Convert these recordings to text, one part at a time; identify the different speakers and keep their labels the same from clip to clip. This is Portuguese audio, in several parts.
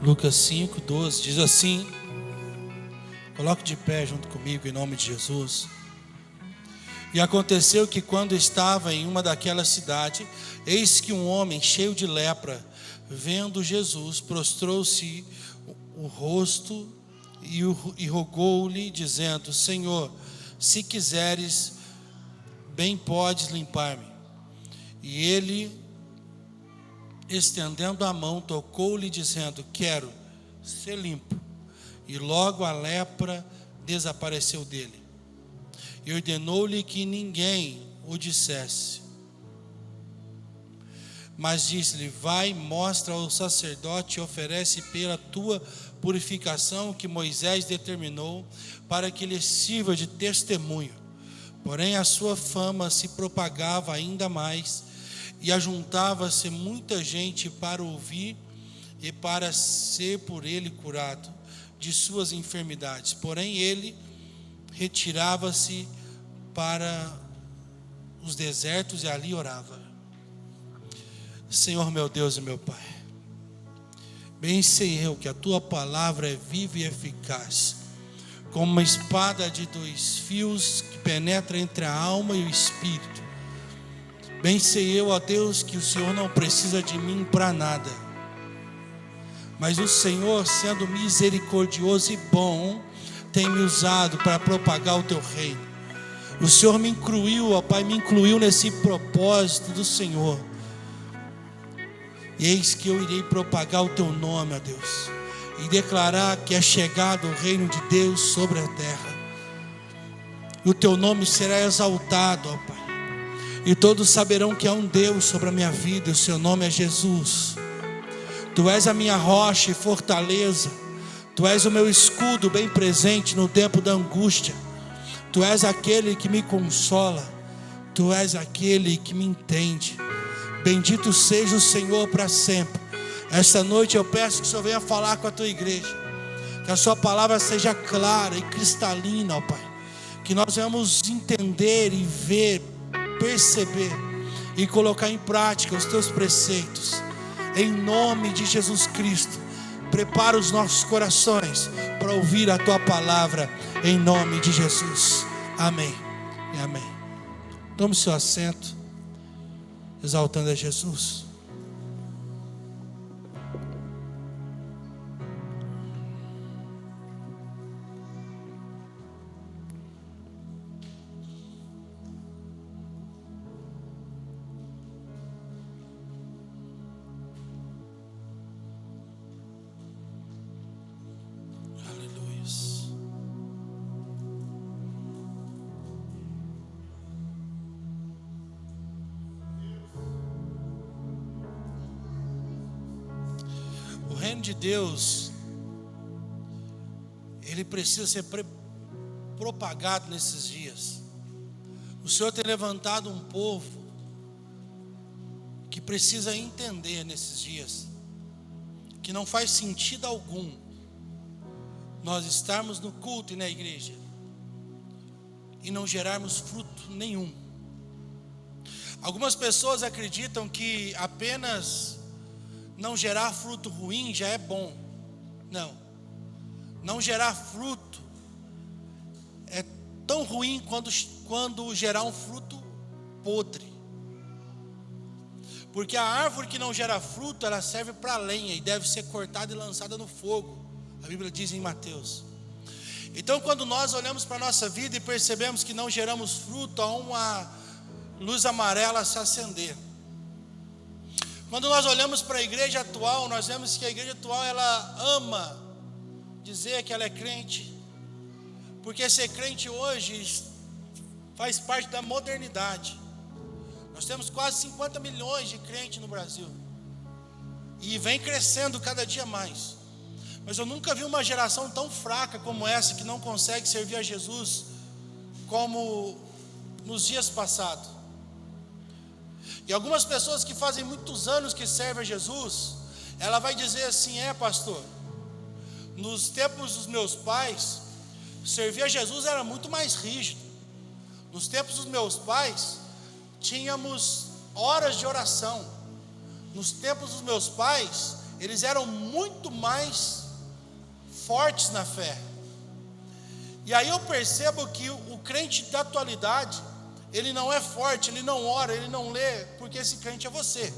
Speaker 1: Lucas 5:12 diz assim, coloque de pé junto comigo em nome de Jesus. E aconteceu que quando estava em uma daquelas cidades, eis que um homem cheio de lepra, vendo Jesus, prostrou-se o rosto e rogou-lhe, dizendo: Senhor, se quiseres, bem podes limpar-me. E ele, estendendo a mão, tocou-lhe, dizendo: quero ser limpo. E logo a lepra desapareceu dele. E ordenou-lhe que ninguém o dissesse. Mas disse-lhe: vai, mostra ao sacerdote e oferece pela tua purificação que Moisés determinou, para que lhe sirva de testemunho. Porém a sua fama se propagava ainda mais, e ajuntava-se muita gente para ouvir e para ser por ele curado de suas enfermidades. Porém ele retirava-se para os desertos e ali orava. Senhor meu Deus e meu Pai, bem sei eu que a tua palavra é viva e eficaz, como uma espada de 2 fios que penetra entre a alma e o espírito. Bem sei eu, ó Deus, que o Senhor não precisa de mim para nada, mas o Senhor, sendo misericordioso e bom, tem me usado para propagar o teu reino. O Senhor me incluiu, ó Pai, me incluiu nesse propósito do Senhor. E eis que eu irei propagar o teu nome, ó Deus, e declarar que é chegado o reino de Deus sobre a terra. E o teu nome será exaltado, ó Pai. E todos saberão que há um Deus sobre a minha vida, e o seu nome é Jesus. Tu és a minha rocha e fortaleza. Tu és o meu escudo bem presente no tempo da angústia. Tu és aquele que me consola. Tu és aquele que me entende. Bendito seja o Senhor para sempre. Esta noite eu peço que o Senhor venha falar com a tua igreja, que a sua palavra seja clara e cristalina, ó Pai, que nós venhamos entender e ver, perceber e colocar em prática os teus preceitos, em nome de Jesus Cristo. Prepara os nossos corações para ouvir a tua palavra, em nome de Jesus. Amém e amém. Tome seu assento, exaltando a Jesus. O reino de Deus, ele precisa ser propagado nesses dias. O Senhor tem levantado um povo que precisa entender nesses dias que não faz sentido algum nós estarmos no culto e na igreja e não gerarmos fruto nenhum. Algumas pessoas acreditam que apenas não gerar fruto ruim já é bom. Não gerar fruto é tão ruim quando gerar um fruto podre. Porque a árvore que não gera fruto, ela serve para lenha e deve ser cortada e lançada no fogo. A Bíblia diz em Mateus. Então, quando nós olhamos para a nossa vida e percebemos que não geramos fruto, há uma luz amarela a se acender. Quando nós olhamos para a igreja atual, nós vemos que a igreja atual, ela ama dizer que ela é crente, porque ser crente hoje faz parte da modernidade. Nós temos quase 50 milhões de crentes no Brasil, e vem crescendo cada dia mais. Mas eu nunca vi uma geração tão fraca como essa, que não consegue servir a Jesus como nos dias passados. E algumas pessoas que fazem muitos anos que servem a Jesus, ela vai dizer assim: pastor, nos tempos dos meus pais, servir a Jesus era muito mais rígido. Nos tempos dos meus pais, tínhamos horas de oração. Nos tempos dos meus pais, eles eram muito mais fortes na fé. E aí eu percebo que o crente da atualidade, ele não é forte, ele não ora, ele não lê, porque esse crente é você.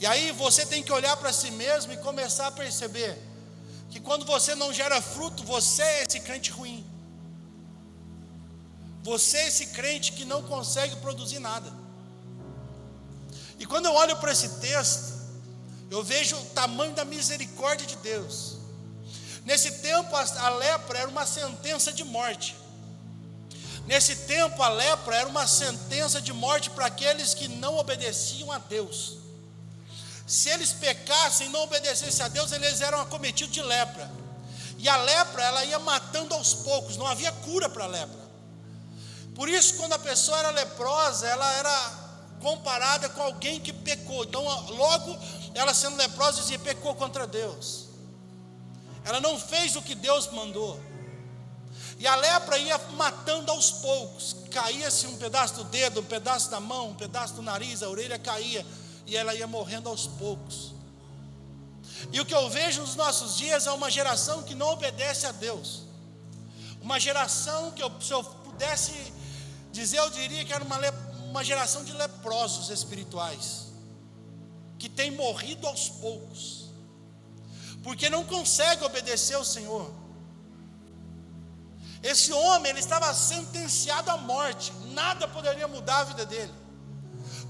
Speaker 1: E aí você tem que olhar para si mesmo e começar a perceber que quando você não gera fruto, você é esse crente ruim. Você é esse crente que não consegue produzir nada. E quando eu olho para esse texto, eu vejo o tamanho da misericórdia de Deus. Nesse tempo a lepra era uma sentença de morte. Nesse tempo a lepra era uma sentença de morte para aqueles que não obedeciam a Deus. Se eles pecassem e não obedecessem a Deus, eles eram acometidos de lepra. E a lepra, ela ia matando aos poucos, não havia cura para a lepra. Por isso, quando a pessoa era leprosa, ela era comparada com alguém que pecou. Então, logo, ela sendo leprosa, dizia, pecou contra Deus. Ela não fez o que Deus mandou. E a lepra ia matando aos poucos. Caía-se um pedaço do dedo, um pedaço da mão, um pedaço do nariz, a orelha caía. E ela ia morrendo aos poucos. E o que eu vejo nos nossos dias é uma geração que não obedece a Deus. Uma geração que, se eu pudesse dizer, eu diria que era uma geração de leprosos espirituais, que tem morrido aos poucos, porque não consegue obedecer ao Senhor. Esse homem, ele estava sentenciado à morte, nada poderia mudar a vida dele,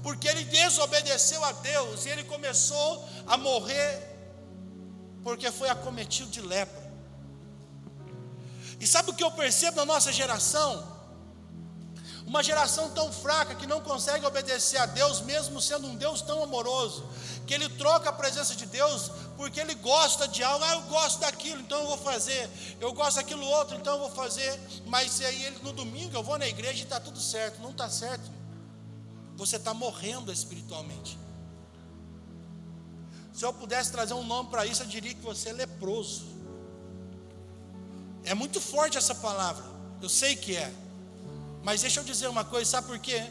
Speaker 1: porque ele desobedeceu a Deus, e ele começou a morrer, porque foi acometido de lepra. E sabe o que eu percebo na nossa geração? Uma geração tão fraca, que não consegue obedecer a Deus, mesmo sendo um Deus tão amoroso, que ele troca a presença de Deus, porque ele gosta de algo. Eu gosto daquilo, então eu vou fazer. Eu gosto daquilo outro, então eu vou fazer. Mas aí ele, no domingo eu vou na igreja e está tudo certo. Não está certo. Você está morrendo espiritualmente. Se eu pudesse trazer um nome para isso, eu diria que você é leproso. É muito forte essa palavra, eu sei que é. Mas deixa eu dizer uma coisa, sabe por quê?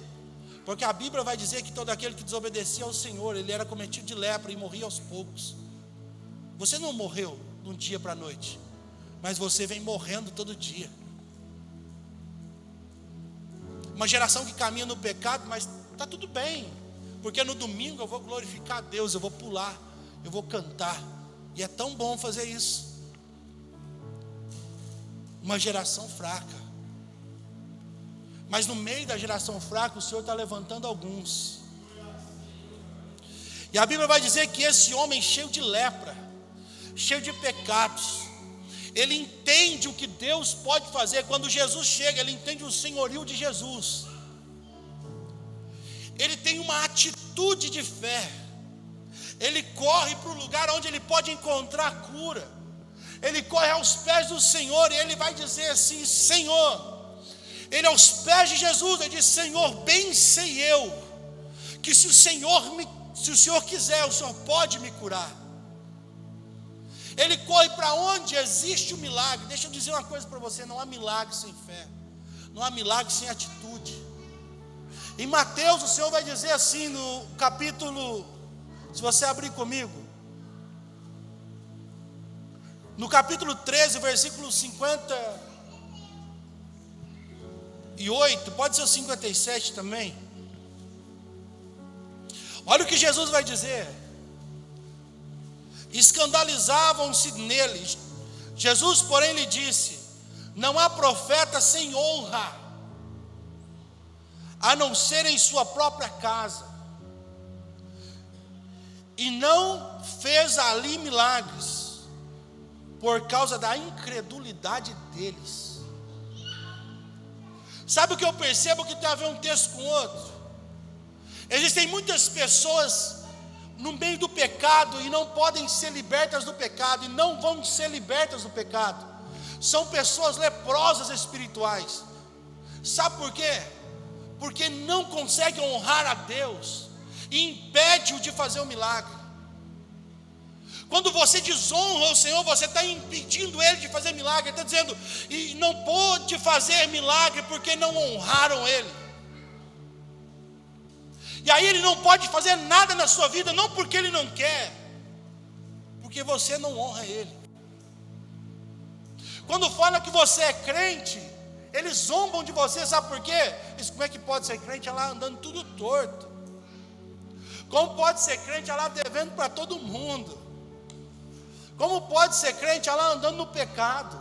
Speaker 1: Porque a Bíblia vai dizer que todo aquele que desobedecia ao Senhor, ele era cometido de lepra e morria aos poucos. Você não morreu de um dia para a noite, mas você vem morrendo todo dia. Uma geração que caminha no pecado, mas está tudo bem, porque no domingo eu vou glorificar a Deus, eu vou pular, eu vou cantar, e é tão bom fazer isso. Uma geração fraca. Mas no meio da geração fraca, o Senhor está levantando alguns. E a Bíblia vai dizer que esse homem cheio de lepra, cheio de pecados, ele entende o que Deus pode fazer. Quando Jesus chega, ele entende o senhorio de Jesus. Ele tem uma atitude de fé. Ele corre para o lugar onde ele pode encontrar cura. Ele corre aos pés do Senhor e ele vai dizer assim: Senhor. Ele aos pés de Jesus, ele diz: Senhor, bem sei eu que se o Senhor quiser, o Senhor pode me curar. Ele corre para onde existe o milagre. Deixa eu dizer uma coisa para você: não há milagre sem fé, não há milagre sem atitude. Em Mateus, o Senhor vai dizer assim no capítulo, se você abrir comigo, no capítulo 13, versículo 58, pode ser o 57 também. Olha o que Jesus vai dizer: escandalizavam-se nele. Jesus, porém, lhe disse: não há profeta sem honra, a não ser em sua própria casa. E não fez ali milagres, por causa da incredulidade deles. Sabe o que eu percebo que tem a ver um texto com o outro? Existem muitas pessoas no meio do pecado e não podem ser libertas do pecado, e não vão ser libertas do pecado. São pessoas leprosas espirituais. Sabe por quê? Porque não conseguem honrar a Deus e impede-o de fazer o milagre. Quando você desonra o Senhor, você está impedindo Ele de fazer milagre. Ele está dizendo, e não pôde fazer milagre porque não honraram Ele. E aí Ele não pode fazer nada na sua vida, não porque Ele não quer, porque você não honra Ele. Quando fala que você é crente, eles zombam de você, sabe por quê? Como é que pode ser crente? Ela lá andando tudo torto. Como pode ser crente? Ela lá devendo para todo mundo. Como pode ser crente? Ela lá andando no pecado.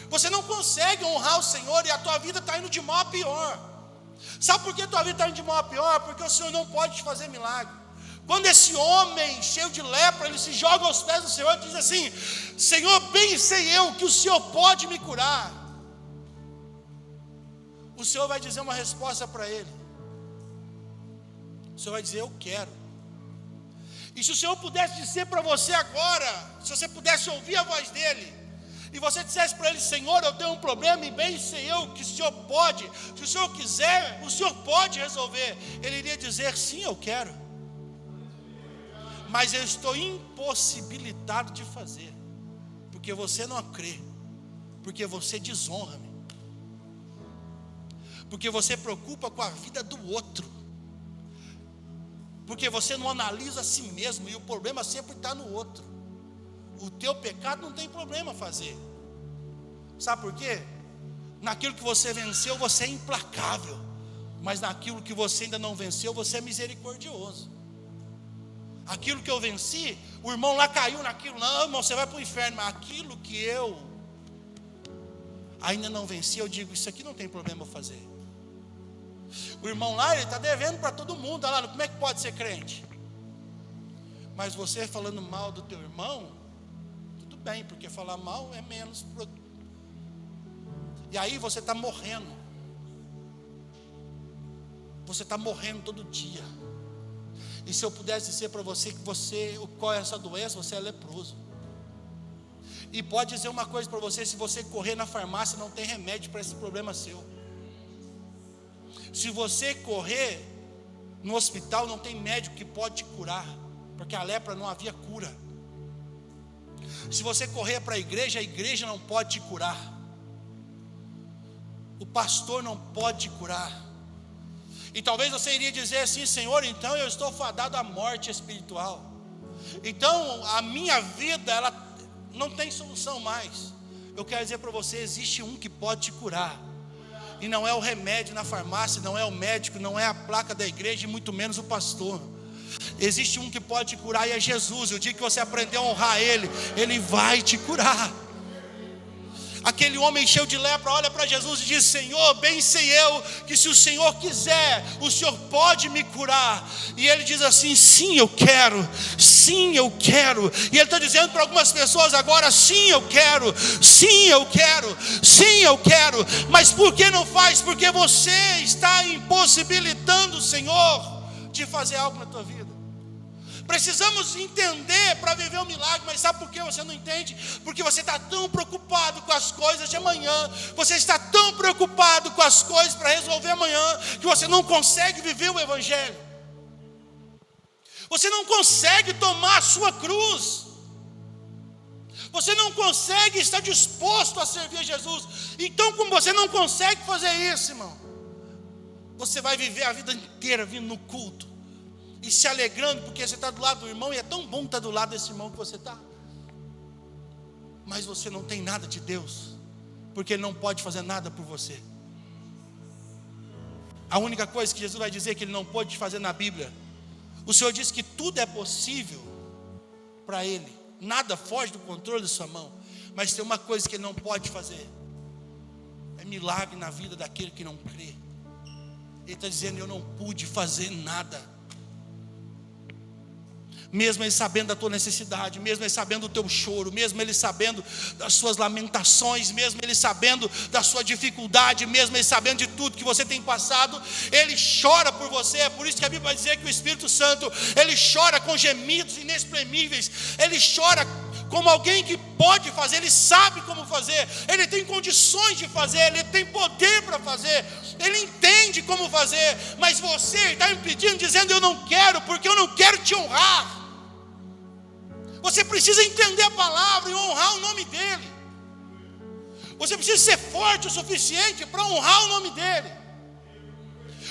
Speaker 1: Você não consegue honrar o Senhor e a tua vida está indo de mal a pior. Sabe por que a tua vida está indo de mal a pior? Porque o Senhor não pode te fazer milagre. Quando esse homem cheio de lepra, ele se joga aos pés do Senhor e diz assim: Senhor, bem sei eu que o Senhor pode me curar. O Senhor vai dizer uma resposta para ele. O Senhor vai dizer: eu quero. E se o Senhor pudesse dizer para você agora, se você pudesse ouvir a voz dele, e você dissesse para ele: Senhor, eu tenho um problema e bem sei eu que o Senhor pode, se o Senhor quiser, o Senhor pode resolver. Ele iria dizer: sim, eu quero, mas eu estou impossibilitado de fazer, porque você não crê, porque você desonra-me, porque você preocupa com a vida do outro, porque você não analisa a si mesmo, e o problema sempre está no outro. O teu pecado não tem problema fazer. Sabe por quê? Naquilo que você venceu, você é implacável, mas naquilo que você ainda não venceu, você é misericordioso. Aquilo que eu venci, o irmão lá caiu naquilo, não, irmão, você vai para o inferno, mas aquilo que eu ainda não venci, eu digo: isso aqui não tem problema eu fazer. O irmão lá, ele está devendo para todo mundo, olha lá, como é que pode ser crente? Mas você falando mal do teu irmão, tudo bem, porque falar mal é menos. E aí você está morrendo. Você está morrendo todo dia. E se eu pudesse dizer para você que qual é essa doença, você é leproso. E pode dizer uma coisa para você: se você correr na farmácia, não tem remédio para esse problema seu. Se você correr no hospital, não tem médico que pode te curar, porque a lepra não havia cura. Se você correr para a igreja não pode te curar. O pastor não pode te curar. E talvez você iria dizer assim: Senhor, então eu estou fadado à morte espiritual. Então a minha vida, ela não tem solução mais. Eu quero dizer para você: existe um que pode te curar. E não é o remédio na farmácia, não é o médico, não é a placa da igreja, e muito menos o pastor. Existe um que pode te curar, e é Jesus. O dia que você aprender a honrar Ele, Ele vai te curar. Aquele homem cheio de lepra olha para Jesus e diz: Senhor, bem sei eu que se o Senhor quiser, o Senhor pode me curar. E ele diz assim: sim, eu quero, sim, eu quero. E ele está dizendo para algumas pessoas agora: sim, eu quero, sim, eu quero, sim, eu quero. Mas por que não faz? Porque você está impossibilitando o Senhor de fazer algo na tua vida. Precisamos entender para viver o milagre. Mas sabe por que você não entende? Porque você está tão preocupado com as coisas de amanhã, você está tão preocupado com as coisas para resolver amanhã, que você não consegue viver o Evangelho. Você não consegue tomar a sua cruz. Você não consegue estar disposto a servir a Jesus. Então, como você não consegue fazer isso, irmão, você vai viver a vida inteira vindo no culto e se alegrando porque você está do lado do irmão, e é tão bom estar do lado desse irmão que você está. Mas você não tem nada de Deus, porque Ele não pode fazer nada por você. A única coisa que Jesus vai dizer que Ele não pode fazer na Bíblia, o Senhor diz que tudo é possível para Ele, nada foge do controle de sua mão. Mas tem uma coisa que Ele não pode fazer: é milagre na vida daquele que não crê. Ele está dizendo: eu não pude fazer nada. Mesmo Ele sabendo da tua necessidade, mesmo Ele sabendo do teu choro, mesmo Ele sabendo das suas lamentações, mesmo Ele sabendo da sua dificuldade, mesmo Ele sabendo de tudo que você tem passado, Ele chora por você. É por isso que a Bíblia vai dizer que o Espírito Santo, Ele chora com gemidos inexprimíveis. Ele chora como alguém que pode fazer, Ele sabe como fazer, Ele tem condições de fazer, Ele tem poder para fazer, Ele entende como fazer. Mas você está impedindo, dizendo: eu não quero, porque eu não quero te honrar. Você precisa entender a palavra e honrar o nome dEle. Você precisa ser forte o suficiente para honrar o nome dEle.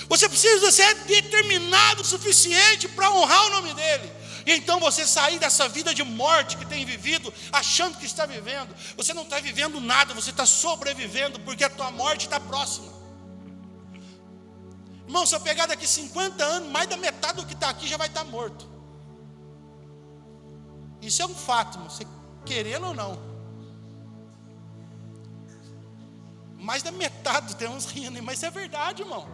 Speaker 1: Você precisa ser determinado o suficiente para honrar o nome dEle. E então você sair dessa vida de morte que tem vivido, achando que está vivendo. Você não está vivendo nada, você está sobrevivendo, porque a tua morte está próxima. Irmão, se eu pegar daqui 50 anos, mais da metade do que está aqui já vai estar morto. Isso é um fato, você querendo ou não. Mais da metade, tem uns rindo, mas isso é verdade, irmão.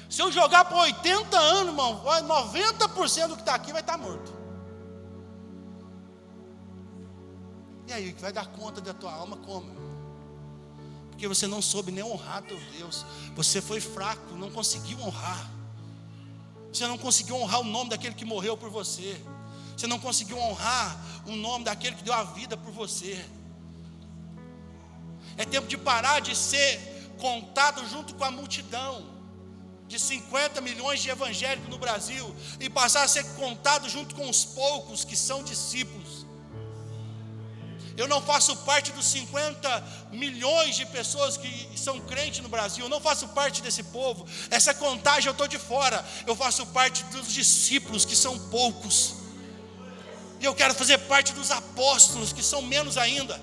Speaker 1: Se eu jogar para 80 anos, irmão, 90% do que está aqui vai estar morto. E aí, que vai dar conta da tua alma como? Porque você não soube nem honrar teu Deus. Você foi fraco, não conseguiu honrar. Você não conseguiu honrar o nome daquele que morreu por você. Você não conseguiu honrar o nome daquele que deu a vida por você. É tempo de parar de ser contado junto com a multidão de 50 milhões de evangélicos no Brasil e passar a ser contado junto com os poucos que são discípulos. Eu não faço parte dos 50 milhões de pessoas que são crentes no Brasil. Eu não faço parte desse povo. Essa contagem eu estou de fora. Eu faço parte dos discípulos, que são poucos. E eu quero fazer parte dos apóstolos, que são menos ainda.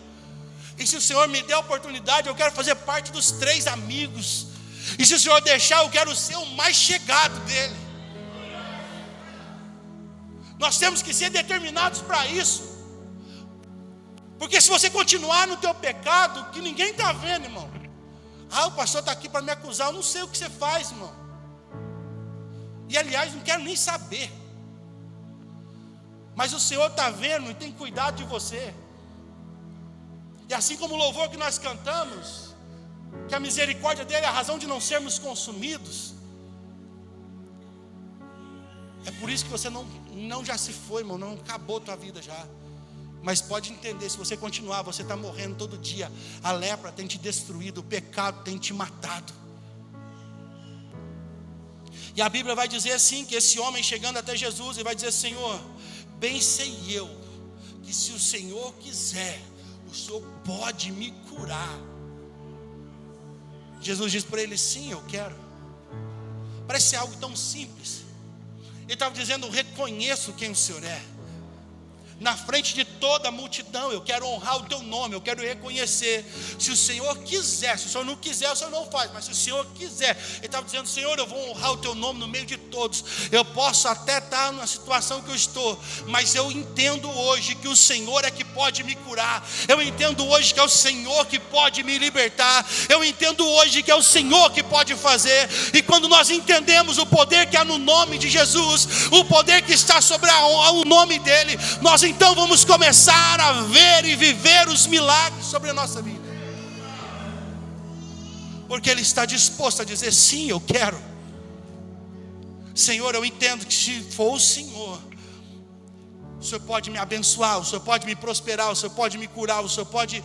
Speaker 1: E se o Senhor me der a oportunidade, eu quero fazer parte dos 3 amigos. E se o Senhor deixar, eu quero ser o mais chegado dele. Nós temos que ser determinados para isso. Porque se você continuar no teu pecado, que ninguém está vendo, irmão. O pastor está aqui para me acusar, eu não sei o que você faz, irmão. E aliás, não quero nem saber. Mas o Senhor está vendo e tem cuidado de você. E assim como o louvor que nós cantamos, que a misericórdia dele é a razão de não sermos consumidos. É por isso que você não já se foi, irmão, não acabou a tua vida já. Mas pode entender, se você continuar, você está morrendo todo dia. A lepra tem te destruído, o pecado tem te matado. E a Bíblia vai dizer assim, que esse homem chegando até Jesus, ele vai dizer: Senhor, bem sei eu, que se o Senhor quiser, o Senhor pode me curar. Jesus diz para ele: sim, eu quero. Parece ser algo tão simples. Ele estava dizendo: reconheço quem o Senhor é. Na frente de toda a multidão, eu quero honrar o teu nome, eu quero reconhecer. Se o Senhor quiser, se o Senhor não quiser, o Senhor não faz. Mas se o Senhor quiser, ele estava dizendo: Senhor, eu vou honrar o teu nome no meio de todos. Eu posso até estar na situação que eu estou, mas eu entendo hoje que o Senhor é que pode me curar. Eu entendo hoje que é o Senhor que pode me libertar. Eu entendo hoje que é o Senhor que pode fazer. E quando nós entendemos o poder que há no nome de Jesus, o poder que está sobre o nome dele, nós então vamos começar a ver e viver os milagres sobre a nossa vida. Porque ele está disposto a dizer: sim, eu quero. Senhor, eu entendo que se for o Senhor pode me abençoar, o Senhor pode me prosperar, o Senhor pode me curar, o Senhor pode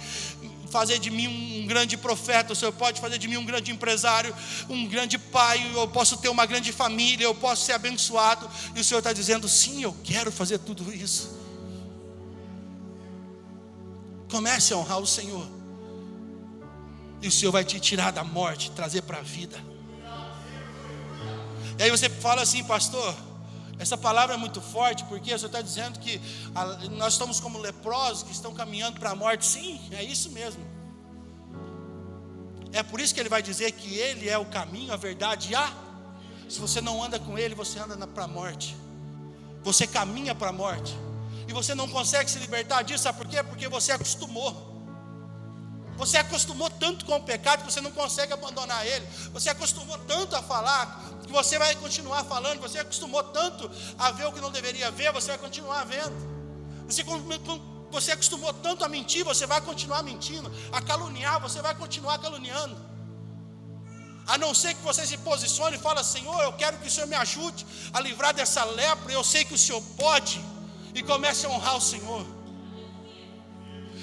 Speaker 1: fazer de mim um grande profeta, o Senhor pode fazer de mim um grande empresário, um grande pai, eu posso ter uma grande família, eu posso ser abençoado. E o Senhor está dizendo: sim, eu quero fazer tudo isso. Comece a honrar o Senhor, e o Senhor vai te tirar da morte, trazer para a vida. E aí você fala assim: pastor, essa palavra é muito forte, porque o Senhor está dizendo que nós estamos como leprosos que estão caminhando para a morte. Sim, é isso mesmo. É por isso que ele vai dizer que ele é o caminho, a verdade e a... Se você não anda com ele, você anda para a morte. Você caminha para a morte. E você não consegue se libertar disso, sabe por quê? Porque você acostumou. Você acostumou tanto com o pecado que você não consegue abandonar ele. Você acostumou tanto a falar que você vai continuar falando. Você acostumou tanto a ver o que não deveria ver, você vai continuar vendo. Você acostumou tanto a mentir, você vai continuar mentindo. A caluniar, você vai continuar caluniando. A não ser que você se posicione e fale: Senhor, eu quero que o Senhor me ajude a livrar dessa lepra. Eu sei que o Senhor pode. E comece a honrar o Senhor.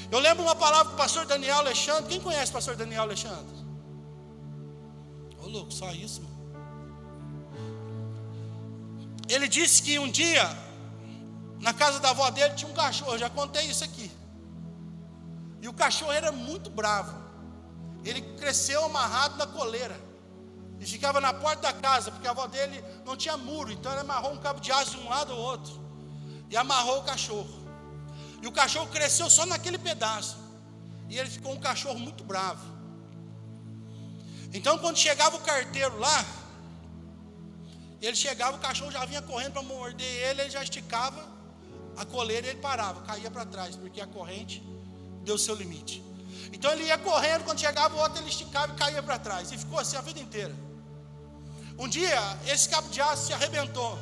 Speaker 1: Eu lembro uma palavra do pastor Daniel Alexandre. Quem conhece o pastor Daniel Alexandre? Ô louco, só isso, mano. Ele disse que um dia Na casa da avó dele tinha um cachorro, eu já contei isso aqui. E o cachorro era muito bravo. Ele cresceu amarrado na coleira. E ficava na porta da casa, porque a avó dele não tinha muro. Então ele amarrou um cabo de aço de um lado ao outro. E amarrou o cachorro. E o cachorro cresceu só naquele pedaço. E ele ficou um cachorro muito bravo. Então quando chegava o carteiro lá, ele chegava, o cachorro já vinha correndo para morder ele, ele já esticava a coleira e ele parava, caía para trás, porque a corrente deu seu limite. Então ele ia correndo, quando chegava o outro ele esticava e caía para trás. E ficou assim a vida inteira. Um dia, esse cabo de aço se arrebentou.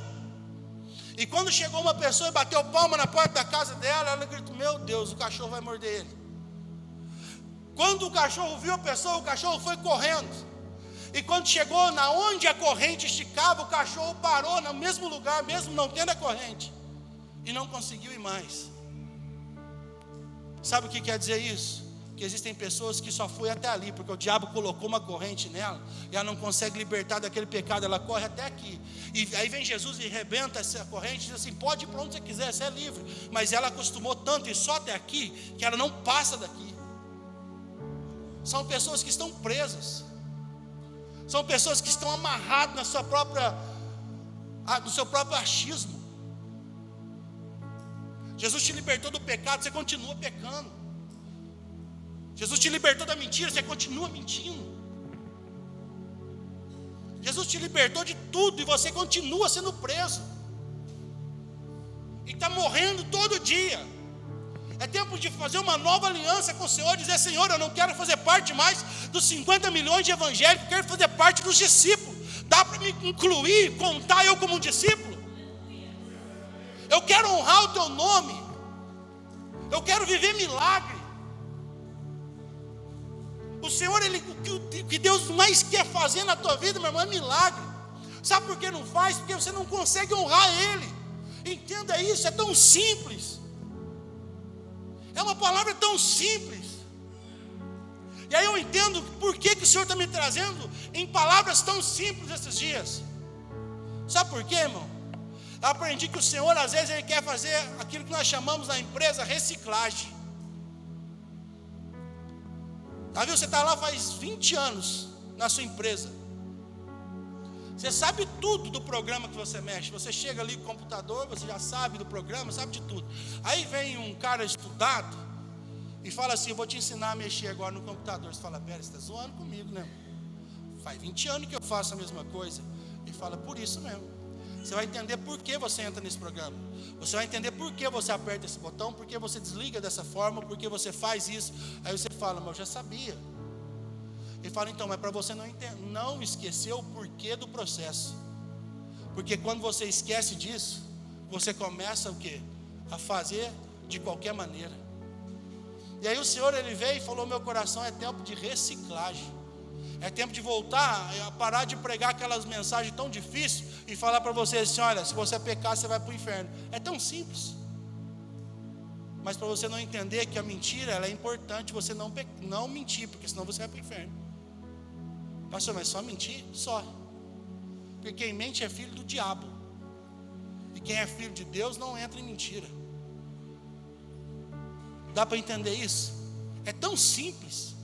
Speaker 1: E quando chegou uma pessoa e bateu palma na porta da casa dela, ela gritou: meu Deus, o cachorro vai morder ele. Quando o cachorro viu a pessoa, o cachorro foi correndo. E quando chegou na onde a corrente esticava, o cachorro parou no mesmo lugar, mesmo não tendo a corrente. E não conseguiu ir mais. Sabe o que quer dizer isso? Que existem pessoas que só foi até ali, porque o diabo colocou uma corrente nela, e ela não consegue libertar daquele pecado, ela corre até aqui. E aí vem Jesus e rebenta essa corrente, e diz assim: pode ir para onde você quiser, você é livre. Mas ela acostumou tanto e só até aqui, que ela não passa daqui. São pessoas que estão presas. São pessoas que estão amarradas no seu próprio achismo. Jesus te libertou do pecado, você continua pecando. Jesus te libertou da mentira, você continua mentindo. Jesus te libertou de tudo e você continua sendo preso. E está morrendo todo dia. É tempo de fazer uma nova aliança com o Senhor, dizer: Senhor, eu não quero fazer parte mais dos 50 milhões de evangélicos, eu quero fazer parte dos discípulos. Dá para me incluir, contar eu como um discípulo? Eu quero honrar o teu nome. Eu quero viver milagre. O Senhor, o que Deus mais quer fazer na tua vida, meu irmão, é milagre. Sabe por que não faz? Porque você não consegue honrar Ele. Entenda isso, é tão simples. É uma palavra tão simples. E aí eu entendo por que o Senhor está me trazendo em palavras tão simples esses dias. Sabe por quê, irmão? Eu aprendi que o Senhor, às vezes, Ele quer fazer aquilo que nós chamamos na empresa reciclagem. Tá vendo? Você está lá faz 20 anos na sua empresa. Você sabe tudo do programa que você mexe. Você chega ali com o computador, você já sabe do programa, sabe de tudo. Aí vem um cara estudado e fala assim: eu vou te ensinar a mexer agora no computador. Você fala: pera, você está zoando comigo, né? Faz 20 anos que eu faço a mesma coisa. Ele fala: por isso mesmo. Você vai entender por que você entra nesse programa. Você vai entender por que você aperta esse botão, por que você desliga dessa forma, por que você faz isso. Aí você fala: mas eu já sabia. Ele fala: então, mas para você não esquecer o porquê do processo. Porque quando você esquece disso, você começa o quê? A fazer de qualquer maneira. E aí o Senhor, Ele veio e falou: meu coração, é tempo de reciclagem. É tempo de voltar a parar de pregar aquelas mensagens tão difíceis e falar para você assim: olha, se você pecar, você vai para o inferno. É tão simples. Mas para você não entender que a mentira, ela é importante, você não mentir, porque senão você vai para o inferno. Pastor, mas só mentir? Só. Porque quem mente é filho do diabo. E quem é filho de Deus não entra em mentira. Dá para entender isso? É tão simples.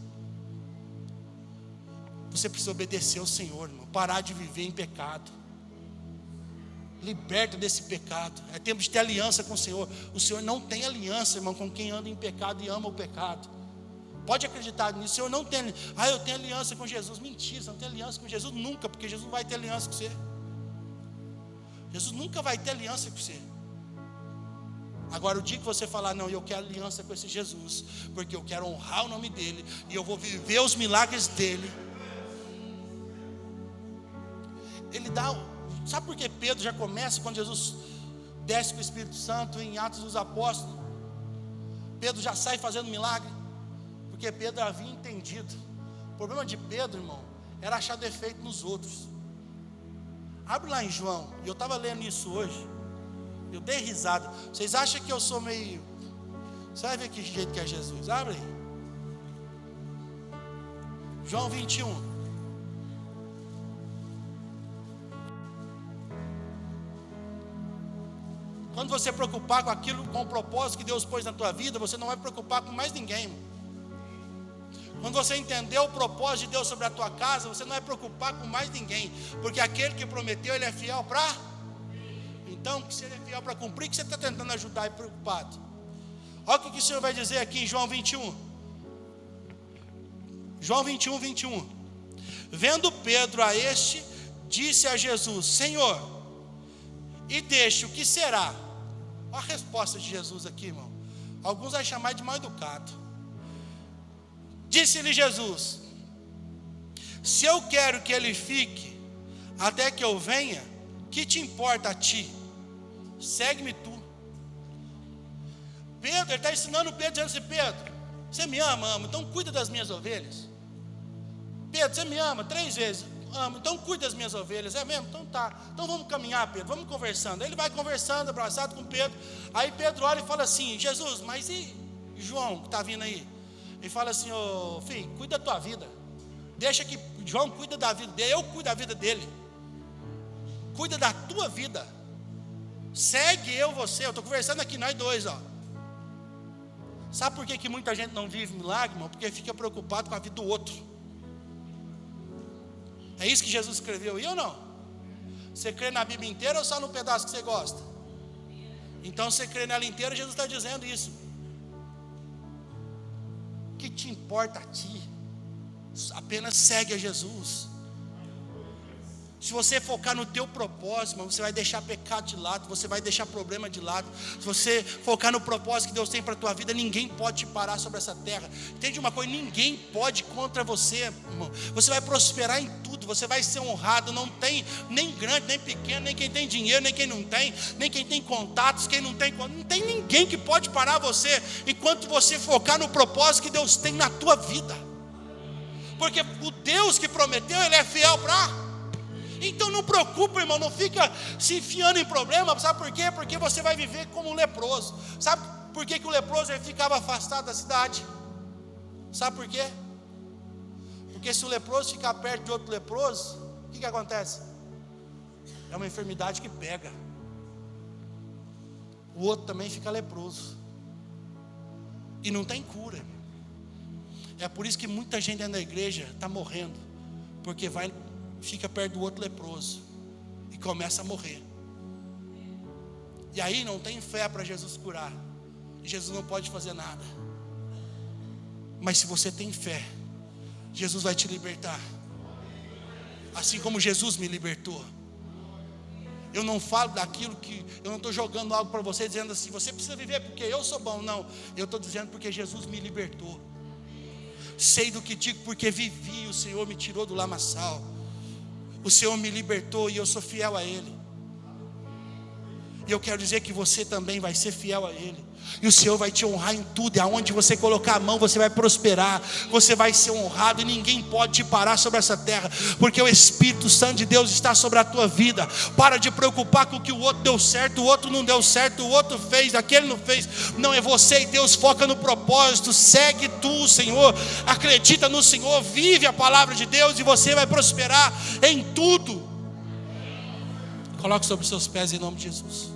Speaker 1: Você precisa obedecer ao Senhor, irmão. Parar de viver em pecado. Liberta desse pecado. É tempo de ter aliança com o Senhor. O Senhor não tem aliança, irmão, com quem anda em pecado e ama o pecado. Pode acreditar nisso. O Senhor não tem. Eu tenho aliança com Jesus. Mentira, você não tem aliança com Jesus nunca, porque Jesus não vai ter aliança com você. Jesus nunca vai ter aliança com você. Agora, o dia que você falar: não, eu quero aliança com esse Jesus, porque eu quero honrar o nome dEle, e eu vou viver os milagres dEle. Ele dá. Sabe por que Pedro já começa quando Jesus desce com o Espírito Santo em Atos dos Apóstolos? Pedro já sai fazendo milagre, porque Pedro havia entendido. O problema de Pedro, irmão, era achar defeito nos outros. Abre lá em João. E eu estava lendo isso hoje. Eu dei risada. Vocês acham que eu sou meio... Você vai ver que jeito que é Jesus. Abre aí. João 21. Quando você preocupar com aquilo, com o propósito que Deus pôs na tua vida, você não vai preocupar com mais ninguém. Quando você entender o propósito de Deus sobre a tua casa, você não vai preocupar com mais ninguém, porque aquele que prometeu, ele é fiel para. Então, se ele é fiel para cumprir, que você está tentando ajudar e preocupado? Olha o que o Senhor vai dizer aqui em João 21. João 21, 21. Vendo Pedro a este, disse a Jesus: Senhor, e deixe o que será? Olha a resposta de Jesus aqui, irmão. Alguns vão chamar de mal educado. Disse-lhe Jesus: se eu quero que ele fique até que eu venha, que te importa a ti? Segue-me tu. Pedro, ele está ensinando Pedro, dizendo assim: Pedro, você me ama? Amo, então cuida das minhas ovelhas. Pedro, você me ama 3 vezes? Amo, então cuida das minhas ovelhas. É mesmo? Então tá, então vamos caminhar, Pedro, vamos conversando. Aí ele vai conversando, abraçado com Pedro. Aí Pedro olha e fala assim: Jesus, mas e João que está vindo aí? Ele fala assim: ô filho, cuida da tua vida. Deixa que João cuida da vida dele, eu cuido da vida dele. Cuida da tua vida. Segue você. Eu estou conversando aqui, nós dois, ó. Sabe por que muita gente não vive milagre, irmão? Porque fica preocupado com a vida do outro. É isso que Jesus escreveu, e eu não? Você crê na Bíblia inteira ou só no pedaço que você gosta? Então você crê nela inteira, Jesus está dizendo isso. O que te importa a ti? Apenas segue a Jesus. Se você focar no teu propósito, você vai deixar pecado de lado, você vai deixar problema de lado. Se você focar no propósito que Deus tem para a tua vida, ninguém pode te parar sobre essa terra. Entende uma coisa? Ninguém pode contra você, irmão. Você vai prosperar em tudo, você vai ser honrado. Não tem nem grande, nem pequeno, nem quem tem dinheiro, nem quem não tem, nem quem tem contatos, quem não tem. Não tem ninguém que pode parar você, enquanto você focar no propósito que Deus tem na tua vida. Porque o Deus que prometeu, Ele é fiel para... Então não preocupa, irmão, não fica se enfiando em problema. Sabe por quê? Porque você vai viver como um leproso. Sabe por que o leproso ele ficava afastado da cidade? Sabe por quê? Porque se o leproso ficar perto de outro leproso, o que acontece? É uma enfermidade que pega. O outro também fica leproso. E não tem cura. É por isso que muita gente dentro da igreja está morrendo. Porque fica perto do outro leproso e começa a morrer. E aí não tem fé para Jesus curar. Jesus não pode fazer nada. Mas se você tem fé, Jesus vai te libertar. Assim como Jesus me libertou. Eu não falo daquilo que... Eu não estou jogando algo para você dizendo assim: você precisa viver porque eu sou bom. Não, eu estou dizendo porque Jesus me libertou. Sei do que digo porque vivi. O Senhor me tirou do lamaçal. O Senhor me libertou e eu sou fiel a Ele. E eu quero dizer que você também vai ser fiel a Ele. E o Senhor vai te honrar em tudo. E aonde você colocar a mão, você vai prosperar. Você vai ser honrado e ninguém pode te parar sobre essa terra. Porque o Espírito Santo de Deus está sobre a tua vida. Para de preocupar com o que o outro deu certo, o outro não deu certo, o outro fez, aquele não fez. Não, é você e Deus, foca no propósito. Segue tu, Senhor. Acredita no Senhor, vive a palavra de Deus e você vai prosperar em tudo. Coloque sobre os seus pés em nome de Jesus.